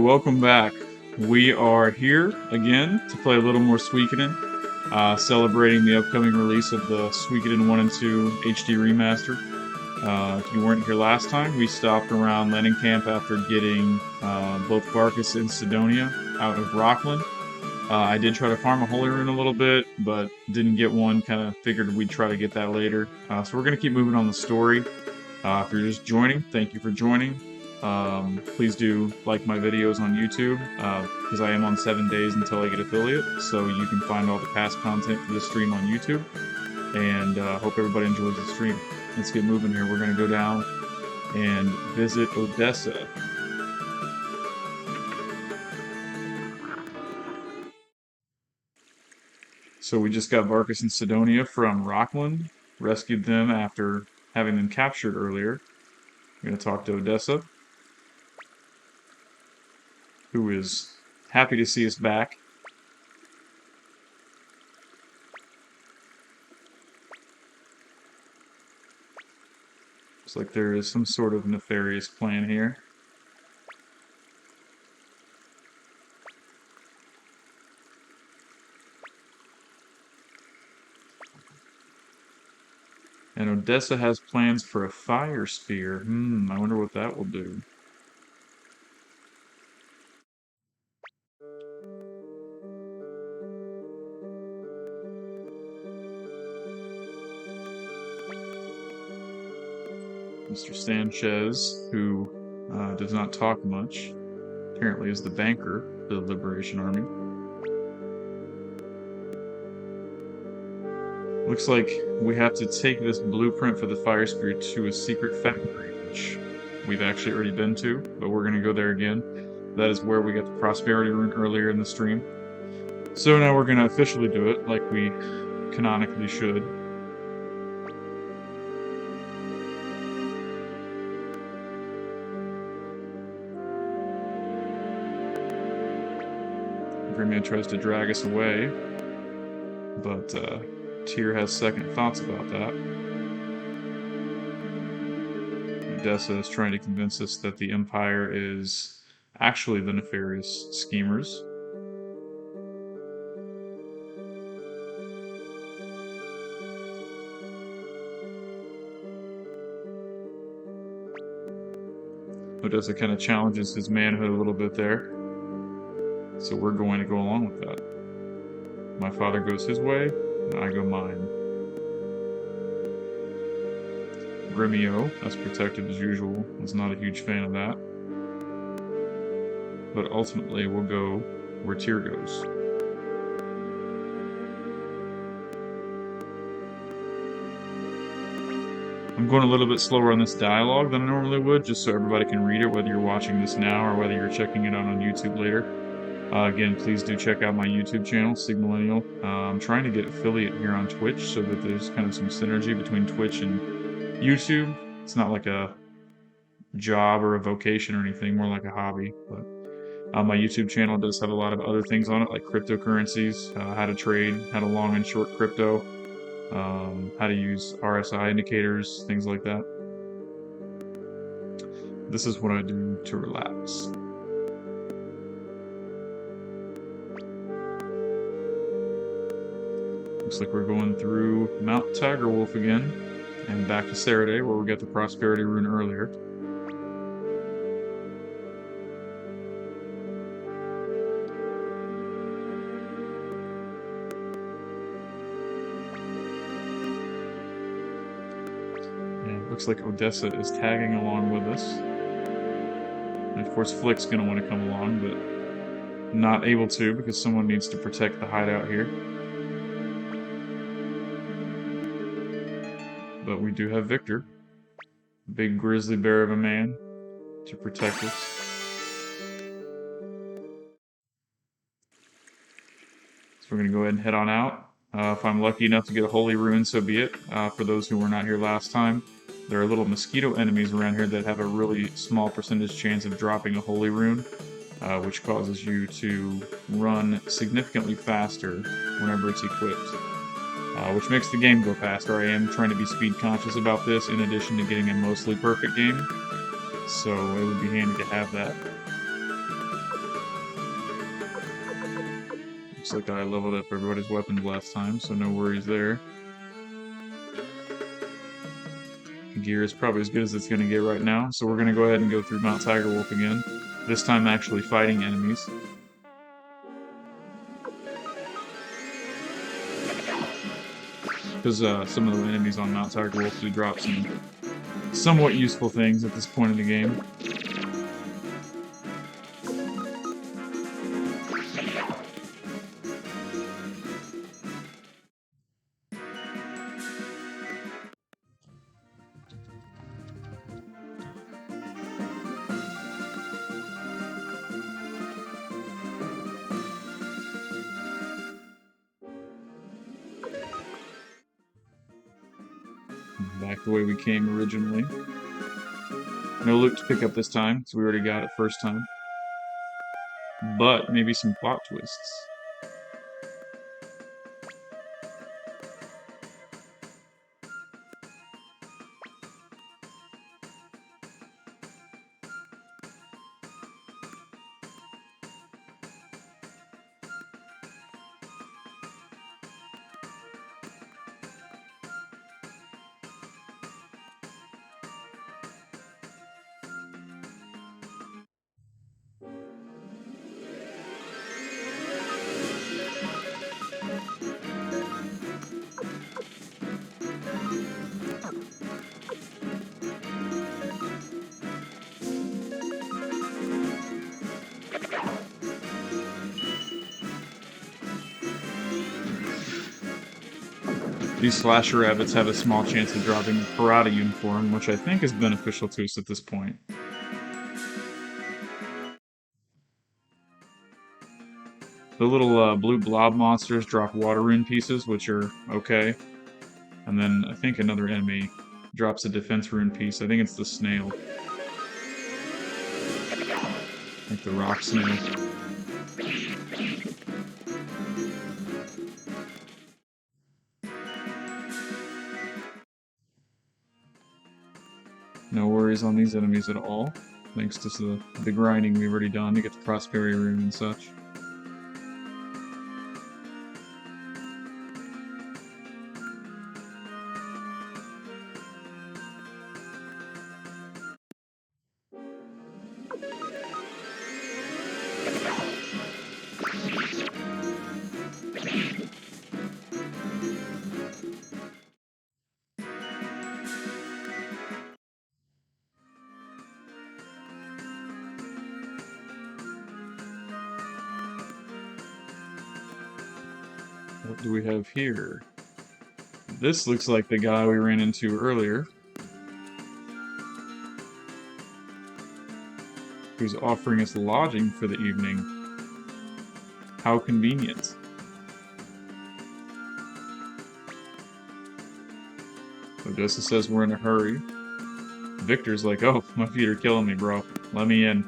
welcome back. We are here again to play a little more Suikoden, celebrating the upcoming release of the Suikoden 1 and 2 HD remaster. If you weren't here last time, we stopped around landing camp after getting both Barkus and Sidonia out of Rockland. I did try to farm a Holy Rune a little bit, but didn't get one, kind of figured we'd try to get that later. So we're going to keep moving on the story. If you're just joining, thank you for joining. Please do like my videos on YouTube, because I am on 7 days until I get affiliate, so you can find all the past content for this stream on YouTube, and hope everybody enjoys the stream. Let's get moving here. We're going to go down and visit Odessa. So we just got Barkus and Sidonia from Rockland, rescued them after having them captured earlier. We're going to talk to Odessa, who is happy to see us back. Looks like there is some sort of nefarious plan here. And Odessa has plans for a fire spear. I wonder what that will do. Mr. Sanchez, who does not talk much, apparently is the banker for the Liberation Army. Looks like we have to take this blueprint for the fire spear to a secret factory, which we've actually already been to, but we're going to go there again. That is where we got the prosperity rune earlier in the stream. So now we're going to officially do it, like we canonically should. Grimia tries to drag us away, but Tyr has second thoughts about that. Odessa is trying to convince us that the Empire is actually the nefarious schemers. Odessa kind of challenges his manhood a little bit there. So we're going to go along with that. My father goes his way, and I go mine. Grimio, as protective as usual, was not a huge fan of that. But ultimately, we'll go where Tyr goes. I'm going a little bit slower on this dialogue than I normally would, just so everybody can read it, whether you're watching this now or whether you're checking it out on YouTube later. Again, please do check out my YouTube channel, Sigmillennial. I'm trying to get affiliate here on Twitch so that there's kind of some synergy between Twitch and YouTube. It's not like a job or a vocation or anything, more like a hobby. But my YouTube channel does have a lot of other things on it, like cryptocurrencies, how to trade, how to long and short crypto, how to use RSI indicators, things like that. This is what I do to relax. Looks like we're going through Mount Tigerwolf again, and back to Sarady, where we got the prosperity rune earlier. And it looks like Odessa is tagging along with us. And of course Flick's going to want to come along, but not able to because someone needs to protect the hideout here. But we do have Victor, big grizzly bear of a man, to protect us. So we're going to go ahead and head on out. If I'm lucky enough to get a holy rune, so be it. For those who were not here last time, there are little mosquito enemies around here that have a really small percentage chance of dropping a holy rune, which causes you to run significantly faster whenever it's equipped. Which makes the game go faster. I am trying to be speed conscious about this, in addition to getting a mostly perfect game, so it would be handy to have that. Looks like I leveled up everybody's weapons last time, so no worries there. Gear is probably as good as it's going to get right now, so we're going to go ahead and go through Mount Tigerwolf again. This time actually fighting enemies. Because some of the enemies on Mount Tigerwolf do drop some somewhat useful things at this point in the game. Back the way we came originally. No loot to pick up this time, so we already got it first time. But maybe some plot twists. These slasher rabbits have a small chance of dropping a karate uniform, which I think is beneficial to us at this point. The little blue blob monsters drop water rune pieces, which are okay. And then I think another enemy drops a defense rune piece. I think it's the snail. I think the rock snail. No worries on these enemies at all, thanks to the grinding we've already done to get the prosperity rune and such. What do we have here? This looks like the guy we ran into earlier, who's offering us lodging for the evening. How convenient. Odessa says we're in a hurry. Victor's like, oh, my feet are killing me, bro. Let me in.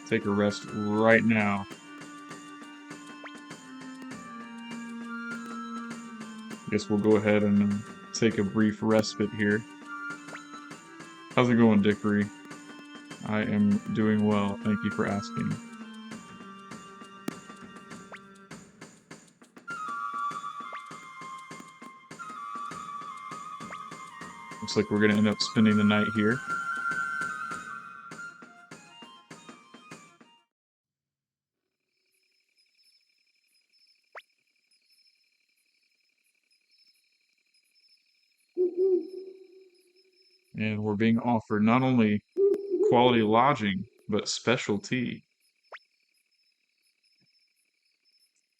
Take a rest right now. Guess we'll go ahead and take a brief respite here. How's it going, Dickory? I am doing well. Thank you for asking. Looks like we're going to end up spending the night here. And we're being offered not only quality lodging, but special tea.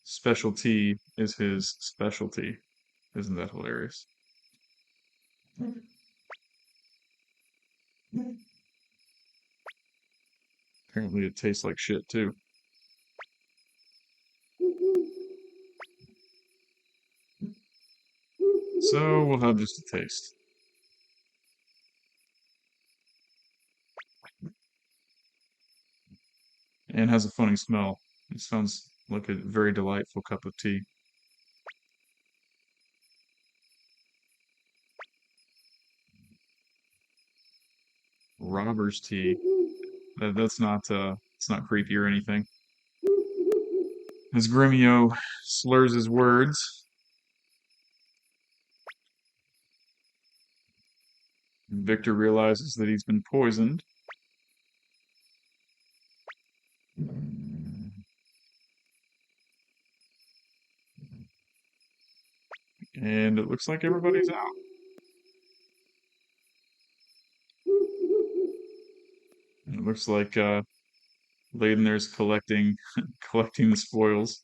Special tea is his specialty. Isn't that hilarious? Apparently it tastes like shit, too. So we'll have just a taste. And has a funny smell. It sounds like a very delightful cup of tea. Robber's tea. That's not it's not creepy or anything. As Grimio slurs his words, Victor realizes that he's been poisoned. And it looks like everybody's out. It looks like Layden there's collecting collecting the spoils.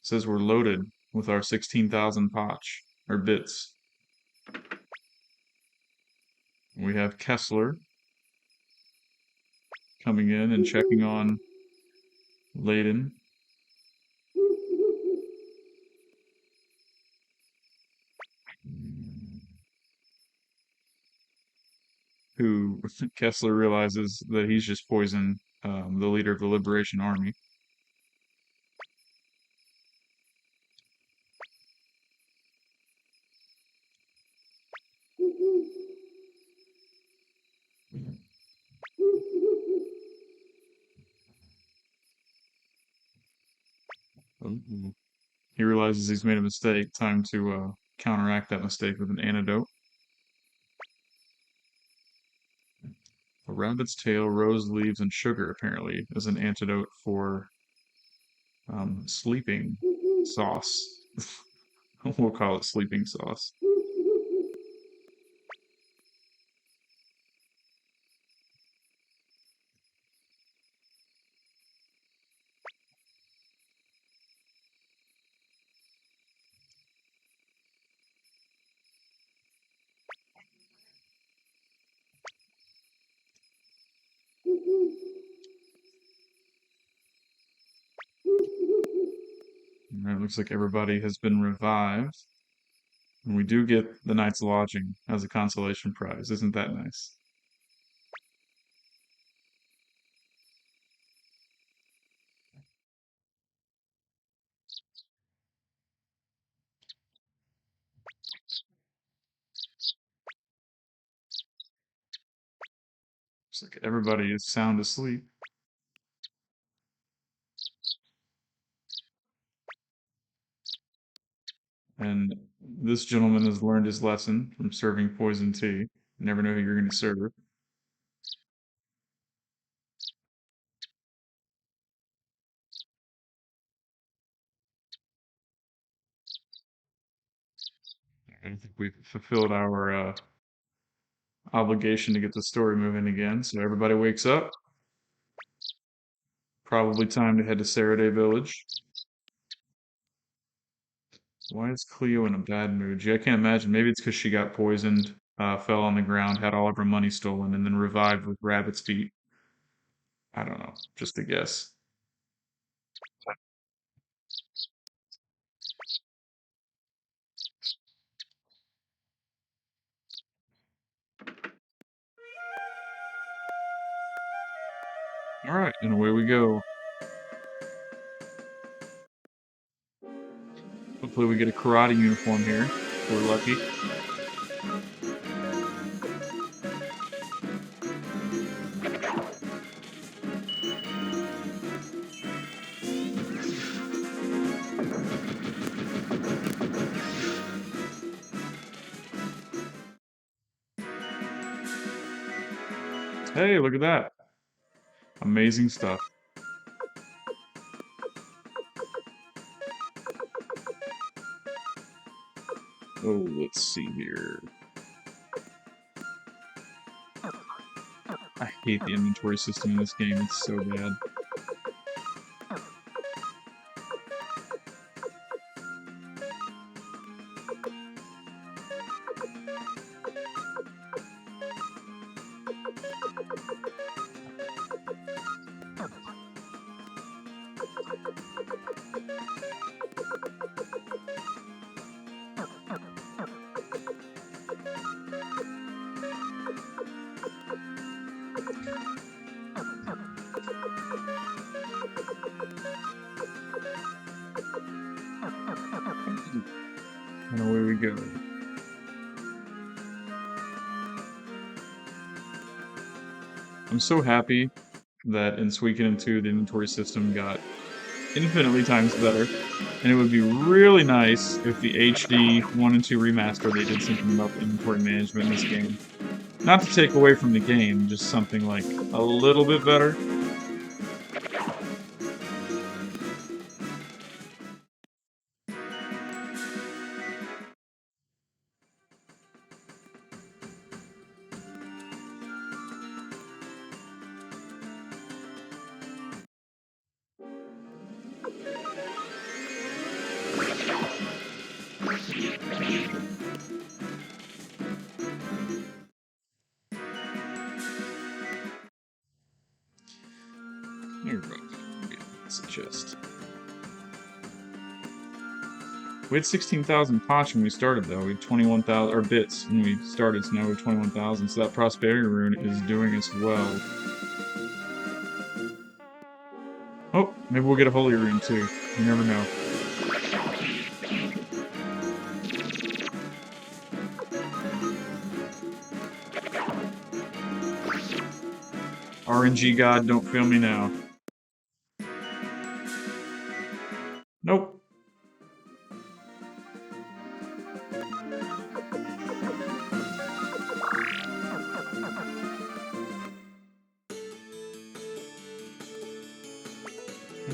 Says we're loaded with our 16,000 potch or bits. We have Kessler coming in and checking on Layden. Who Kessler realizes that he's just poisoned the leader of the Liberation Army. He realizes he's made a mistake. Time to counteract that mistake with an antidote. A rabbit's tail, rose leaves, and sugar apparently is an antidote for sleeping sauce. We'll call it sleeping sauce. And it looks like everybody has been revived. And we do get the night's lodging as a consolation prize. Isn't that nice? Looks like everybody is sound asleep. And this gentleman has learned his lesson from serving poison tea. You never know who you're going to serve. I think we've fulfilled our obligation to get the story moving again. So everybody wakes up. Probably time to head to Sarady Village. Why is Cleo in a bad mood? Gee, I can't imagine. Maybe it's because she got poisoned, fell on the ground, had all of her money stolen, and then revived with rabbit's feet. I don't know. Just a guess. All right, and away we go. Hopefully we get a karate uniform here. If we're lucky. Hey, look at that. Amazing stuff. Oh, let's see here. I hate the inventory system in this game. It's so bad. And away we go. I'm so happy that in Suikoden 2 the inventory system got infinitely times better, and it would be really nice if the HD 1 and 2 remaster they did something about the inventory management in this game. Not to take away from the game, just something like a little bit better. Here we go. It's a chest. We had 16,000 pots when we started, though. We had 21,000 or bits when we started, so now we have 21,000. So that prosperity rune is doing us well. Oh, maybe we'll get a holy rune too. You never know. RNG god, don't fail me now. Nope.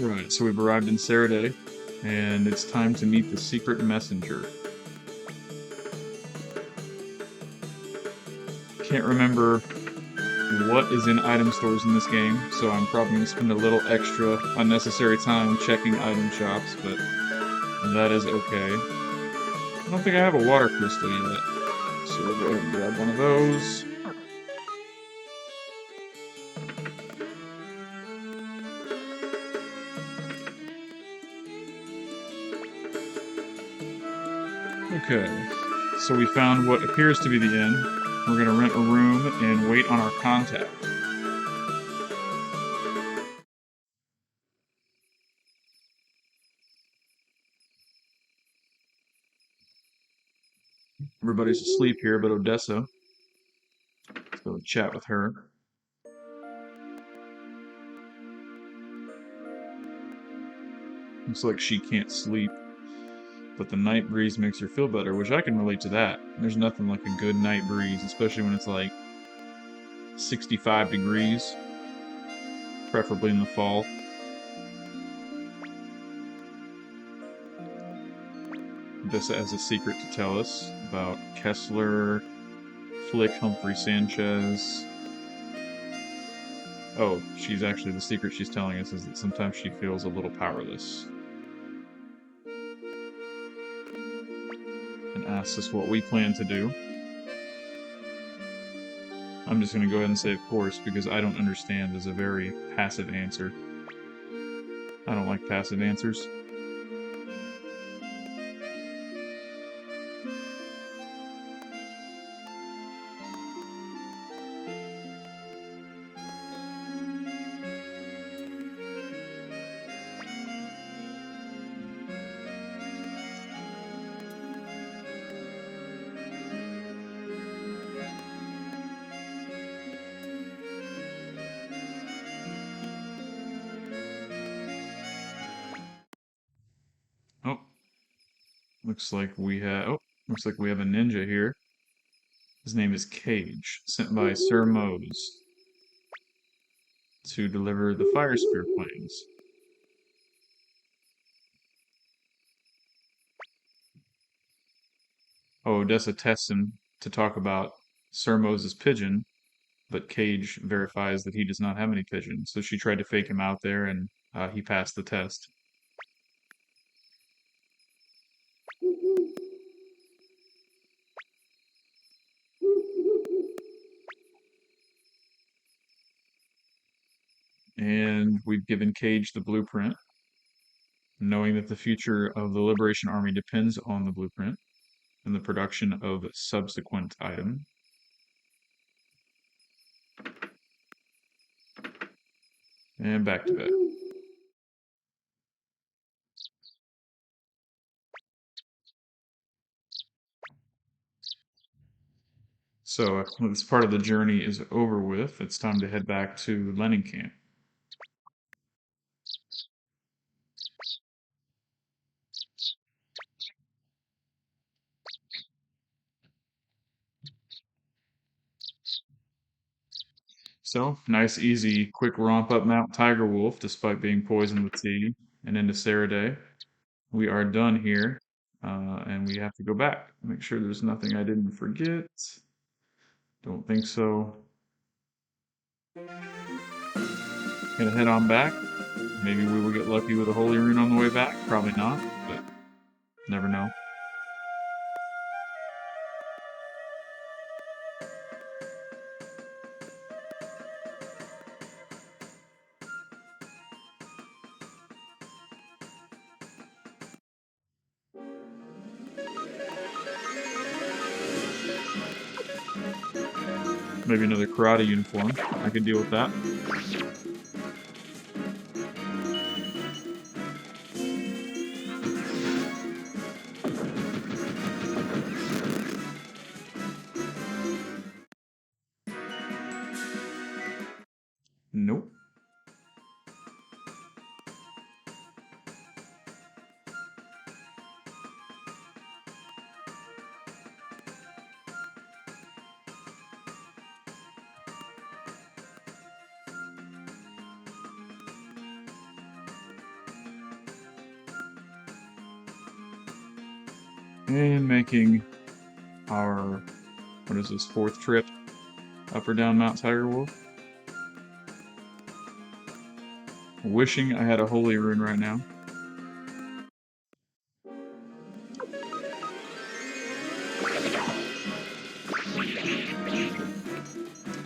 Alright, so we've arrived in Sarady, and it's time to meet the secret messenger. Can't remember what is in item stores in this game, so I'm probably going to spend a little extra unnecessary time checking item shops, but that is okay. I don't think I have a water crystal yet, so we'll go ahead and grab one of those. Okay, so we found what appears to be the inn. We're going to rent a room and wait on our contact. Everybody's asleep here but Odessa. Let's go chat with her. Looks like she can't sleep, but the night breeze makes her feel better, which I can relate to that. There's nothing like a good night breeze, especially when it's like 65 degrees, preferably in the fall. Odessa has a secret to tell us about Kessler, Flick, Humphrey, Sanchez. Oh, she's actually, the secret she's telling us is that sometimes she feels a little powerless. And asks us what we plan to do. I'm just going to go ahead and say of course, because I don't understand is a very passive answer. I don't like passive answers. Oh, looks like we have a ninja here. His name is Cage, sent by Sir Mose to deliver the Fire Spear planes. Oh, Odessa tests him to talk about Sir Mose's pigeon, but Cage verifies that he does not have any pigeons. So she tried to fake him out there, and he passed the test. And we've given Cage the blueprint, knowing that the future of the Liberation Army depends on the blueprint and the production of subsequent item. And back to bed. So this part of the journey is over with. It's time to head back to Lenin Camp. So, nice, easy, quick romp up Mount Tiger Wolf, despite being poisoned with tea, and into Sarady. We are done here, and we have to go back. Make sure there's nothing I didn't forget. Don't think so. Gonna head on back. Maybe we will get lucky with a holy rune on the way back. Probably not, but never know. Maybe another karate uniform. I could deal with that. Nope. And making our, what is this, fourth trip up or down Mount Tiger Wolf. Wishing I had a holy rune right now.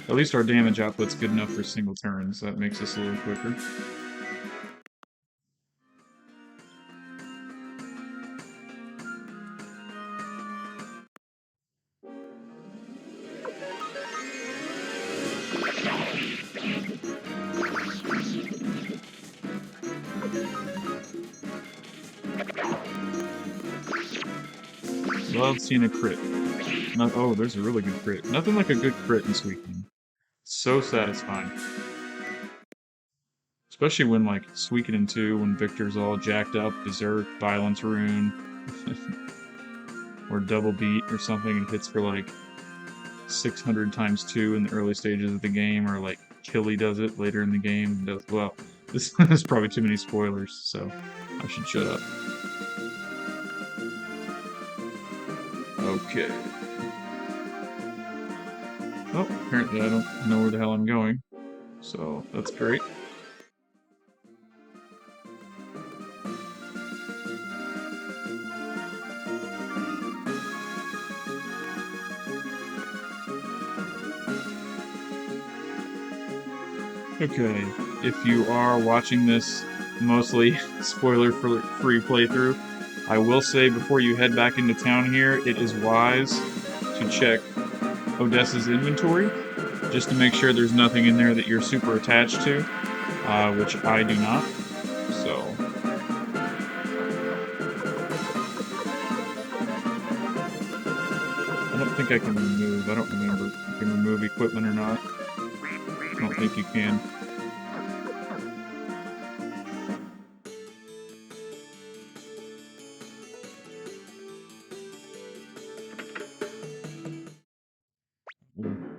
At least our damage output's good enough for single turns. That makes us a little quicker. Love seeing a crit. Oh, there's a really good crit. Nothing like a good crit in Suikoden. So satisfying. Especially when, like, Suikoden 2, when Victor's all jacked up, Berserk, Violence Rune, or Double Beat or something, and hits for, like, 600 times 2 in the early stages of the game, or, like, Killy does it later in the game, and does, well, this is probably too many spoilers, so I should shut up. Okay. Oh, apparently I don't know where the hell I'm going, so that's great. Okay, if you are watching this mostly spoiler-free playthrough, I will say before you head back into town here, it is wise to check Odessa's inventory, just to make sure there's nothing in there that you're super attached to, which I do not, so... I don't think I can remove, I don't remember if you can remove equipment or not. I don't think you can.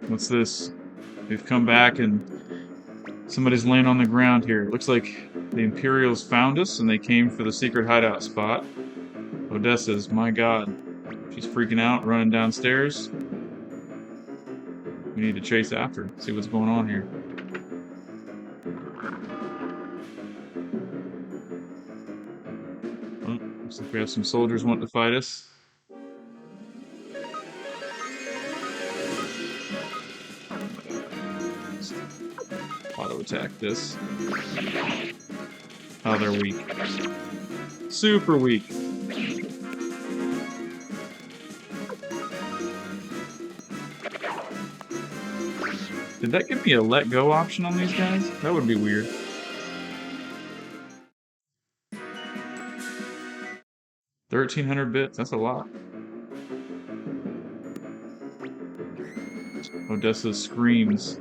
What's this? We've come back and somebody's laying on the ground here. It looks like the Imperials found us and they came for the secret hideout spot. Odessa's, my god. She's freaking out, running downstairs. We need to chase after her, see what's going on here. Oh, looks like we have some soldiers wanting to fight us. Auto attack this. Oh, they're weak. Super weak. Did that give me a let go option on these guys? That would be weird. $1,300 bits, that's a lot. Odessa screams.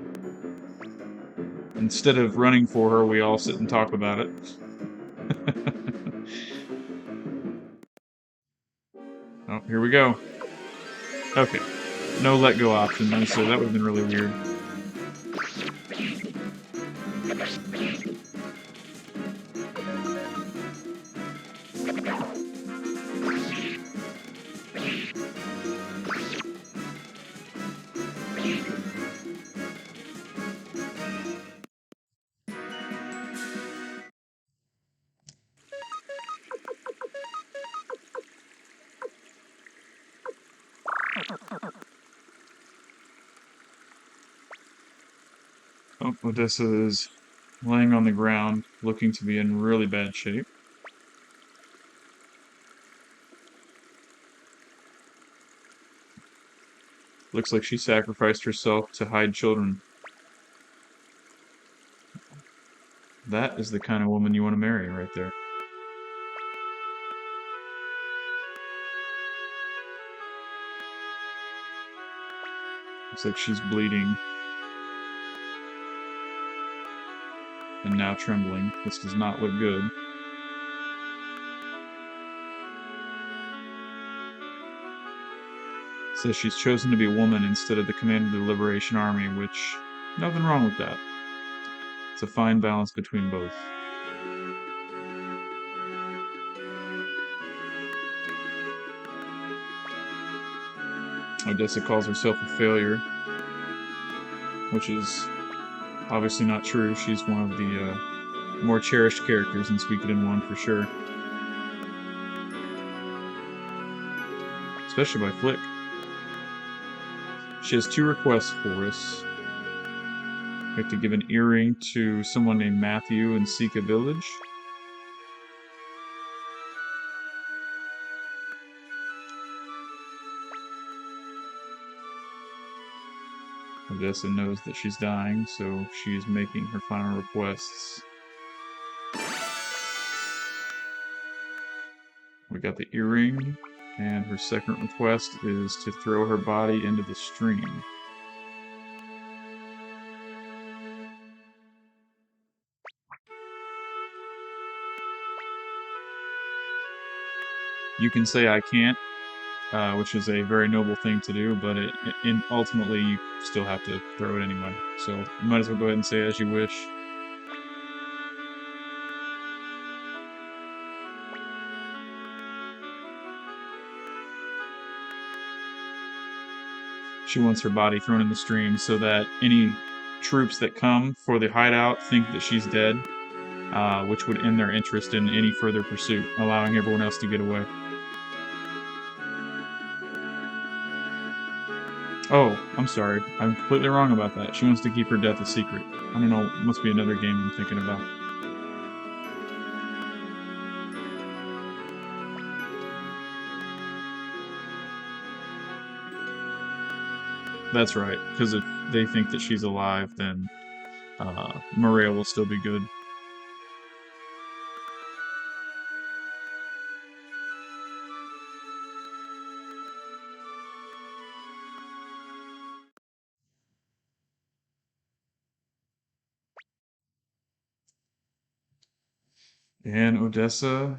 Instead of running for her, we all sit and talk about it. Oh, here we go. Okay. No let go option, so that would have been really weird. Oh, Odessa is laying on the ground, looking to be in really bad shape. Looks like she sacrificed herself to hide children. That is the kind of woman you want to marry right there. Looks like she's bleeding. And now trembling. This does not look good. Says she's chosen to be a woman instead of the commander of the Liberation Army, which, nothing wrong with that. It's a fine balance between both. Odessa calls herself a failure, which is obviously not true. She's one of the more cherished characters in Suikoden 1 for sure. Especially by Flick. She has 2 requests for us. We have to give an earring to someone named Mathiu in Sika Village. Odessa knows that she's dying, so she's making her final requests. We got the earring, and her second request is to throw her body into the stream. You can say I can't, which is a very noble thing to do, but ultimately you still have to throw it anyway. So you might as well go ahead and say as you wish. She wants her body thrown in the stream so that any troops that come for the hideout think that she's dead, which would end their interest in any further pursuit, allowing everyone else to get away. Oh, I'm sorry. I'm completely wrong about that. She wants to keep her death a secret. I don't know, it must be another game I'm thinking about. That's right, because if they think that she's alive, then Maria will still be good. And Odessa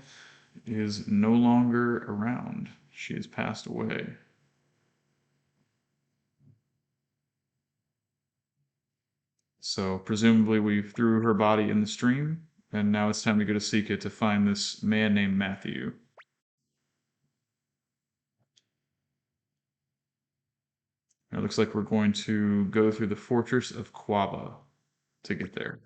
is no longer around. She has passed away. So presumably we threw her body in the stream, and now it's time to go to Sika to find this man named Mathiu. It looks like we're going to go through the fortress of Quaba to get there.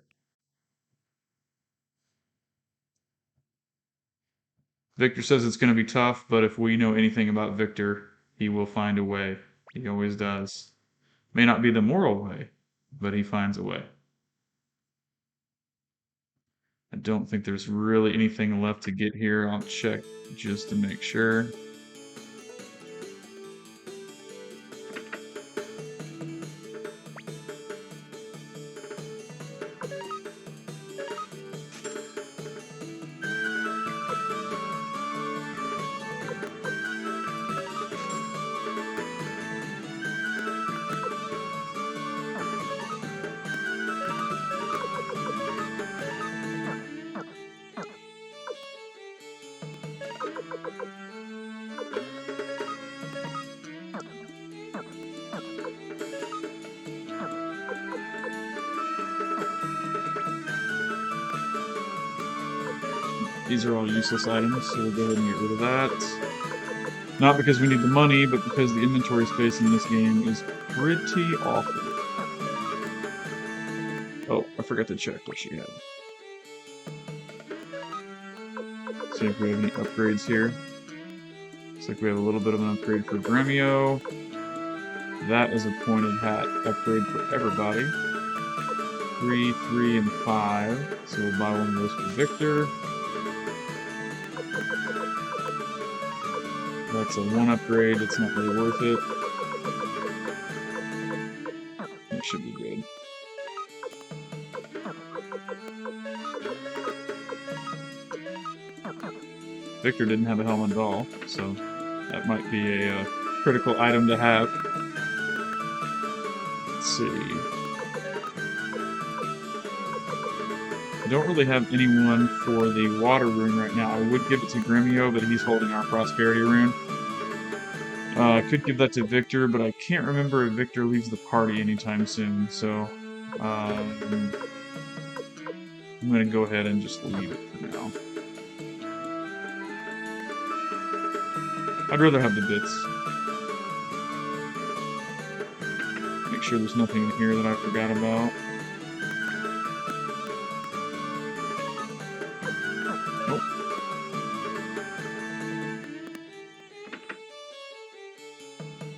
Victor says it's going to be tough, but if we know anything about Victor, he will find a way. He always does. May not be the moral way, but he finds a way. I don't think there's really anything left to get here. I'll check just to make sure. These are all useless items, so we'll go ahead and get rid of that. Not because we need the money, but because the inventory space in this game is pretty awful. Oh, I forgot to check what she had. See if we have any upgrades here. Looks like we have a little bit of an upgrade for Gremio. That is a pointed hat upgrade for everybody. 3, 3, and 5. So we'll buy one of those for Victor. That's a 1 upgrade, it's not really worth it. That should be good. Victor didn't have a helmet at all, so that might be a critical item to have. Let's see. I don't really have anyone for the water rune right now. I would give it to Gremio, but he's holding our prosperity rune. I could give that to Victor, but I can't remember if Victor leaves the party anytime soon, so I'm going to go ahead and just leave it for now. I'd rather have the bits. Make sure there's nothing in here that I forgot about. Nope.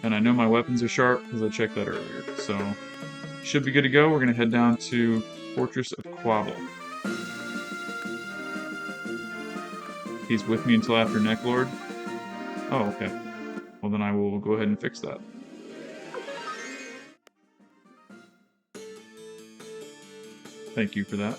And I know my weapons are sharp because I checked that earlier, so should be good to go. We're going to head down to Fortress of Quabble. He's with me until after Necklord. Oh, okay. Well, then I will go ahead and fix that. Thank you for that.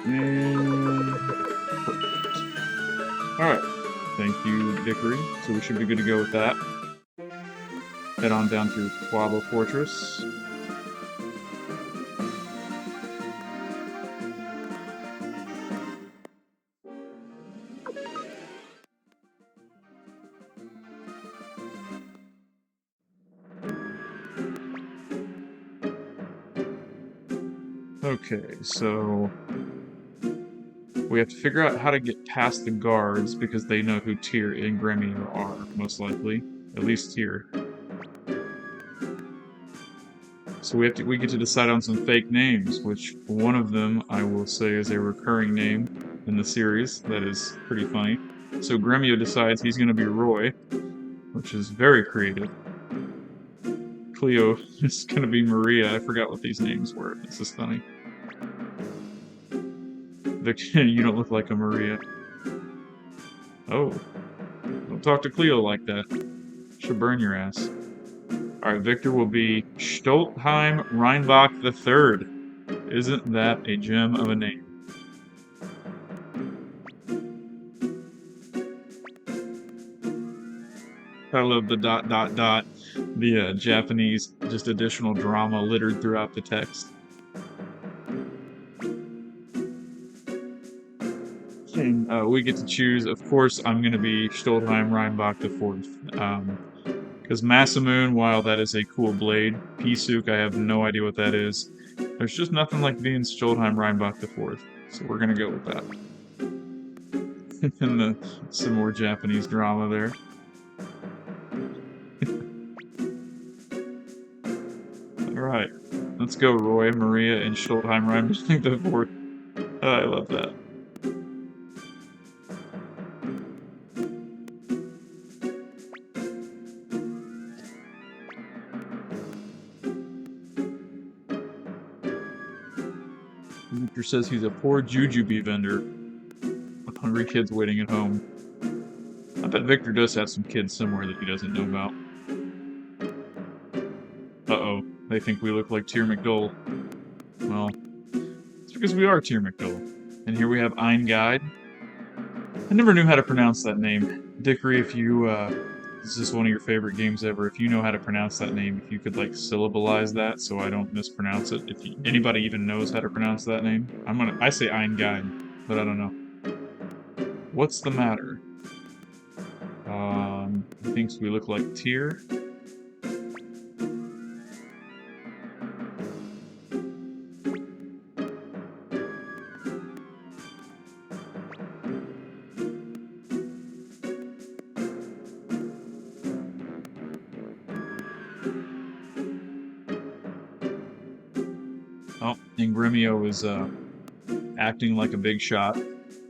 And alright, thank you, Dickory. So we should be good to go with that. Head on down to Quabble Fortress. Okay, so we have to figure out how to get past the guards because they know who Tyr and Gremio are, most likely. At least Tyr. So we get to decide on some fake names, which one of them I will say is a recurring name in the series. That is pretty funny. So Gremio decides he's going to be Roy, which is very creative. Cleo is going to be Maria. I forgot what these names were. This is funny. Victor, you don't look like a Maria. Oh. Don't talk to Cleo like that. She'll burn your ass. Alright, Victor will be Stoltheim Reinbach III. Isn't that a gem of a name? I love the ... The Japanese, just additional drama littered throughout the text. And we get to choose, of course, I'm going to be Stoltheim Reinbach IV. Because Masamune, while that is a cool blade, Pisuk, I have no idea what that is. There's just nothing like being Stoltheim Reinbach IV. So we're going to go with that. And some more Japanese drama there. Alright, let's go Roy, Maria, and Stoltheim Reinbach IV. Oh, I love that. Victor says he's a poor jujube vendor with hungry kids waiting at home. I bet Victor does have some kids somewhere that he doesn't know about. Uh-oh, they think we look like Tyr McDole. Well, it's because we are Tyr McDull. And here we have Ein Guide. I never knew how to pronounce that name. Dickory, if you, this is one of your favorite games ever, if you know how to pronounce that name, if you could, like, syllabalize that so I don't mispronounce it, if anybody even knows how to pronounce that name, I say Ein Guide, but I don't know. What's the matter? He thinks we look like Tyr. Oh, and Gremio is, acting like a big shot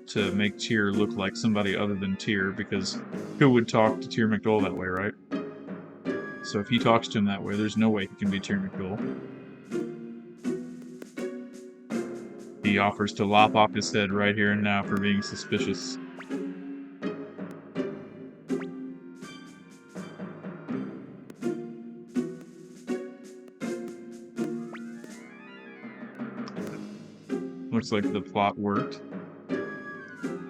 to make Tyr look like somebody other than Tyr, because who would talk to Tyr McDull that way, right? So if he talks to him that way, there's no way he can be Tyr McDull. He offers to lop off his head right here and now for being suspicious. Looks like the plot worked.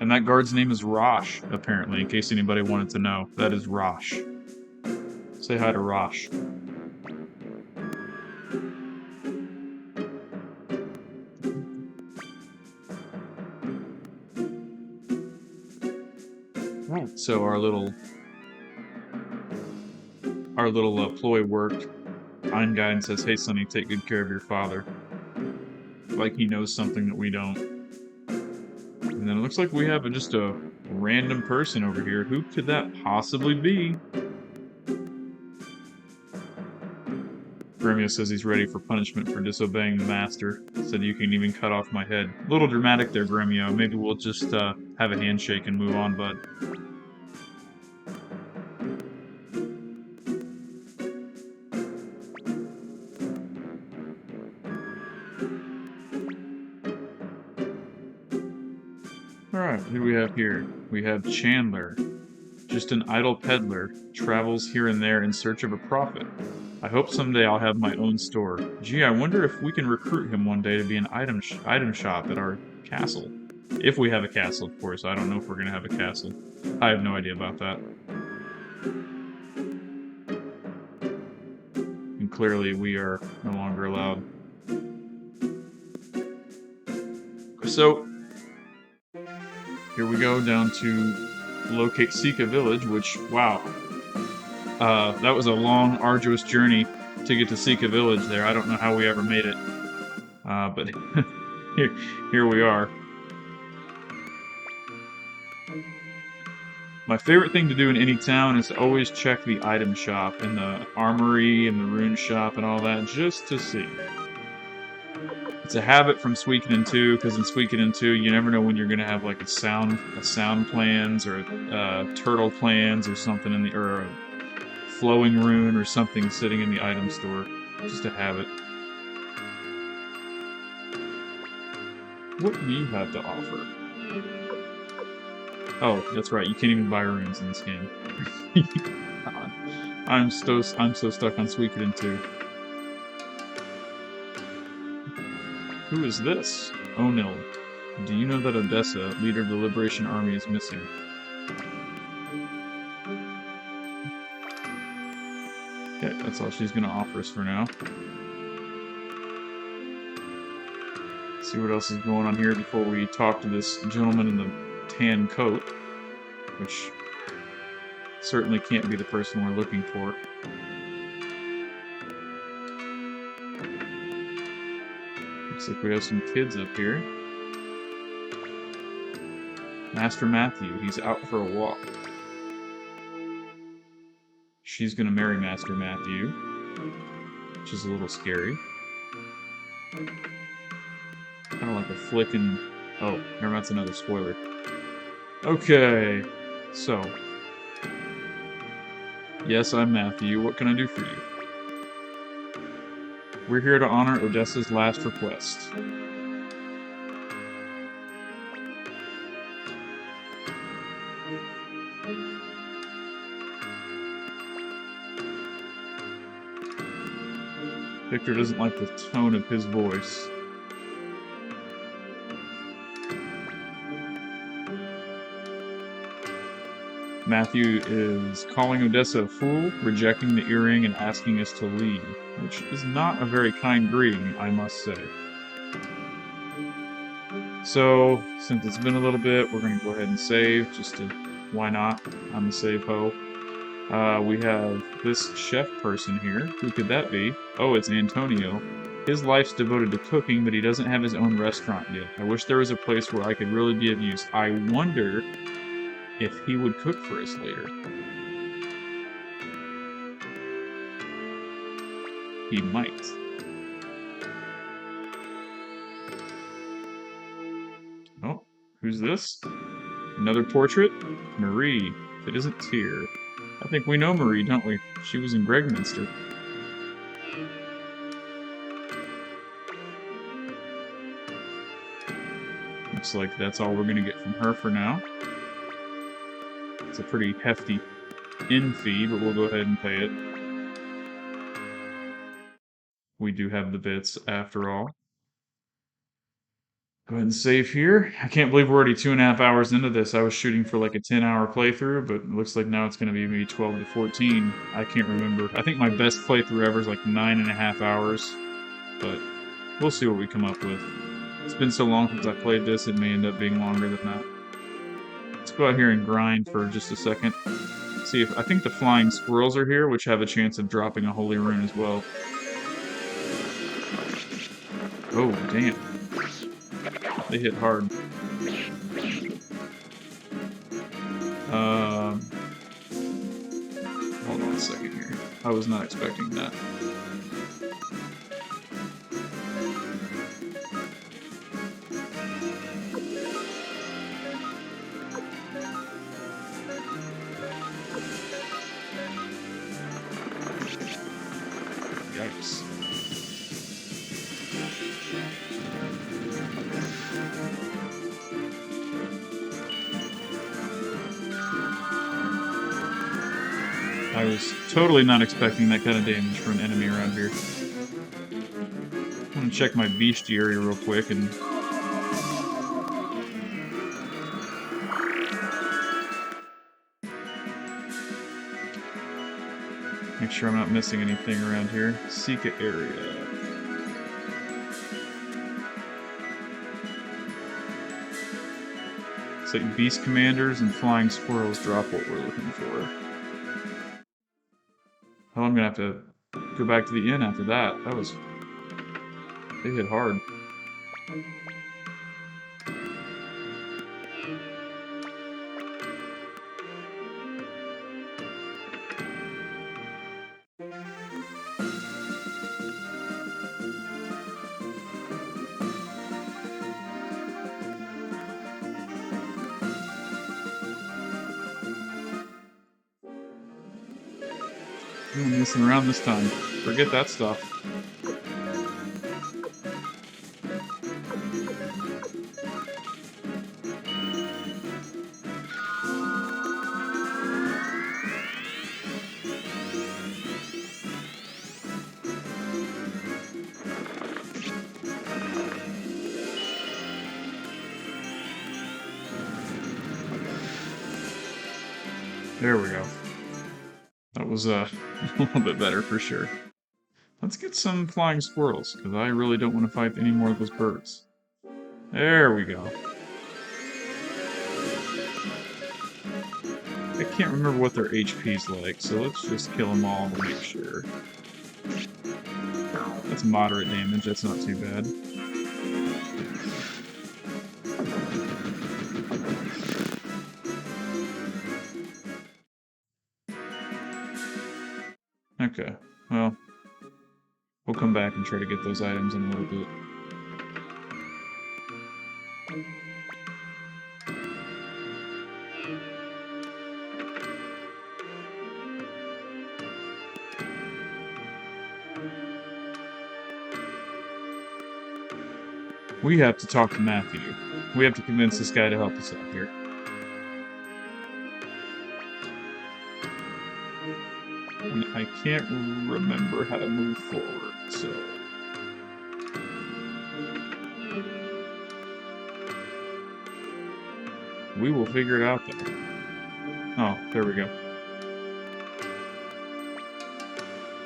And that guard's name is Rosh, apparently, in case anybody wanted to know. That is Rosh. Say hi to Rosh. Right. So our little ploy worked. Eingein says, "Hey, Sonny, take good care of your father." Like he knows something that we don't. And then it looks like we have just a random person over here. Who could that possibly be? Gremio says he's ready for punishment for disobeying the master. Said you can even cut off my head. A little dramatic there, Gremio. Maybe we'll just have a handshake and move on, bud. Alright, who do we have here? We have Chandler. Just an idle peddler, travels here and there in search of a profit. I hope someday I'll have my own store. Gee, I wonder if we can recruit him one day to be an item shop at our castle. If we have a castle, of course. I don't know if we're going to have a castle. I have no idea about that. And clearly we are no longer allowed. So, here we go down to locate Sika Village, which, wow. That was a long, arduous journey to get to Sika Village there. I don't know how we ever made it. But here we are. My favorite thing to do in any town is to always check the item shop and the armory and the rune shop and all that, just to see. It's a habit from Suikoden 2, because in Suikoden 2, you never know when you're gonna have like a sound plans or turtle plans or something or a flowing rune or something sitting in the item store. Just a habit. What do you have to offer? Oh, that's right. You can't even buy runes in this game. God. I'm so stuck on Suikoden 2. Who is this? Onil. Do you know that Odessa, leader of the Liberation Army, is missing? Okay, that's all she's gonna offer us for now. See what else is going on here before we talk to this gentleman in the tan coat, which certainly can't be the person we're looking for. Looks like we have some kids up here. Master Mathiu, he's out for a walk. She's gonna marry Master Mathiu, which is a little scary. Kind of like a flickin'... Oh, never mind, that's another spoiler. Okay, so... Yes, I'm Mathiu. What can I do for you? We're here to honor Odessa's last request. Victor doesn't like the tone of his voice. Mathiu is calling Odessa a fool, rejecting the earring, and asking us to leave, which is not a very kind greeting, I must say. So, since it's been a little bit, we're going to go ahead and save, just to, why not? I'm the save ho. We have this chef person here. Who could that be? Oh, it's Antonio. His life's devoted to cooking, but he doesn't have his own restaurant yet. I wish there was a place where I could really be of use. I wonder if he would cook for us later. He might. Oh, who's this? Another portrait? Marie. If it isn't Tyr. I think we know Marie, don't we? She was in Gregminster. Looks like that's all we're gonna get from her for now. It's a pretty hefty in fee, but we'll go ahead and pay it. We do have the bits after all. Go ahead and save here. I can't believe we're already 2.5 hours into this. I was shooting for like a 10-hour playthrough, but it looks like now it's going to be maybe 12 to 14. I can't remember. I think my best playthrough ever is like 9.5 hours, but we'll see what we come up with. It's been so long since I played this, it may end up being longer than that. Let's go out here and grind for just a second. See if I think the flying squirrels are here, which have a chance of dropping a holy rune as well. Oh, damn. They hit hard. Hold on a second here. I was not expecting that. Yikes. I was totally not expecting that kind of damage from an enemy around here. I'm gonna check my bestiary real quick and... make sure I'm not missing anything around here. Secret area. It's like beast commanders and flying squirrels drop what we're looking for. Oh, I'm gonna have to go back to the inn after that. That was... they hit hard. I'm messing around this time. Forget that stuff. There we go. That was a little bit better for sure. Let's get some flying squirrels, because I really don't want to fight any more of those birds. There we go. I can't remember what their HP's like, so let's just kill them all to make sure. That's moderate damage, that's not too bad. Okay, well, we'll come back and try to get those items in a little bit. We have to talk to Mathiu. We have to convince this guy to help us out here. And I can't remember how to move forward, so... we will figure it out though. Oh, there we go.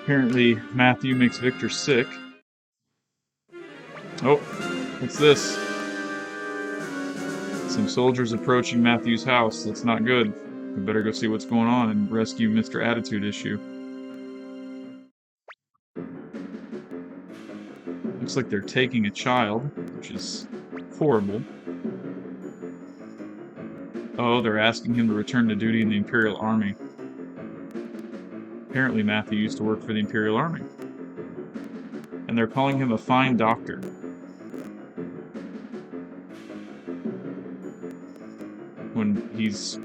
Apparently, Mathiu makes Victor sick. Oh, what's this? Some soldiers approaching Mathiu's house. That's not good. We better go see what's going on and rescue Mr. Attitude Issue. Looks like they're taking a child, which is horrible. Oh, they're asking him to return to duty in the Imperial Army. Apparently, Mathiu used to work for the Imperial Army. And they're calling him a fine doctor. When he's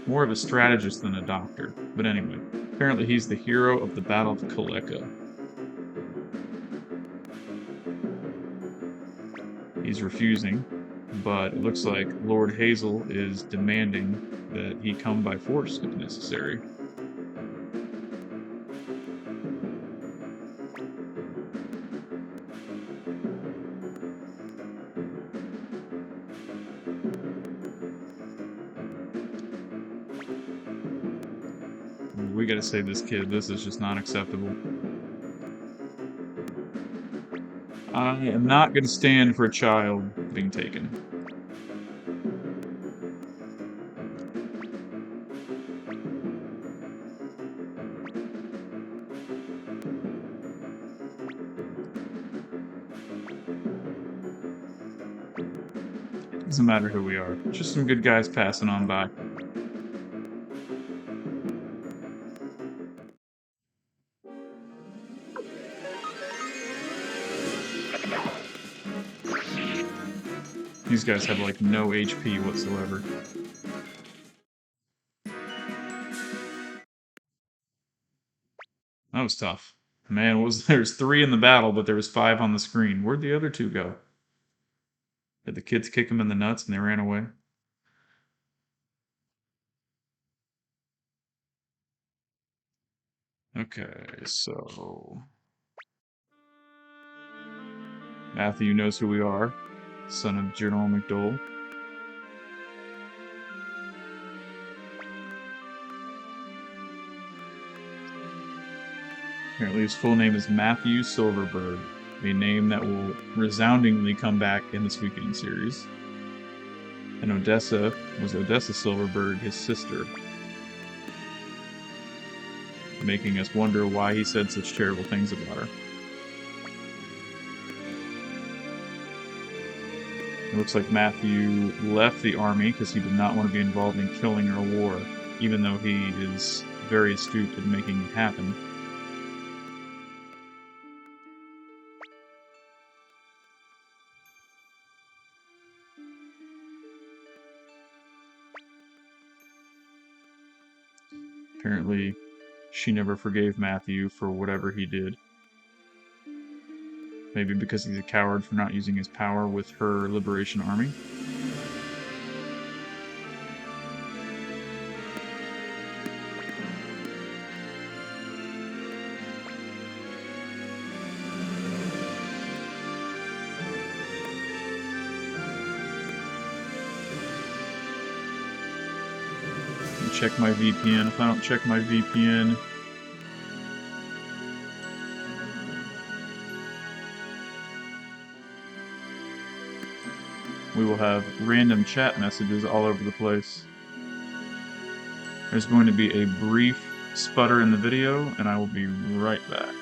more of a strategist than a doctor. But anyway, apparently he's the hero of the Battle of Kaleka. He's refusing, but it looks like Lord Hazel is demanding that he come by force if necessary. We gotta save this kid. This is just not acceptable. I am not gonna stand for a child being taken. Doesn't matter who we are. Just some good guys passing on by. These guys have like no HP whatsoever. That was tough. Man, there's 3 in the battle, but there was 5 on the screen. Where'd the other 2 go? Did the kids kick them in the nuts and they ran away? Okay, so Mathiu knows who we are. Son of General McDole. Apparently his full name is Mathiu Silverberg, a name that will resoundingly come back in the Suikoden series. And Odessa Silverberg, his sister, making us wonder why he said such terrible things about her. It looks like Mathiu left the army because he did not want to be involved in killing or war, even though he is very astute at making it happen. Apparently, she never forgave Mathiu for whatever he did. Maybe because he's a coward for not using his power with her liberation army. Check my VPN. If I don't check my VPN, we will have random chat messages all over the place. There's going to be a brief sputter in the video, and I will be right back.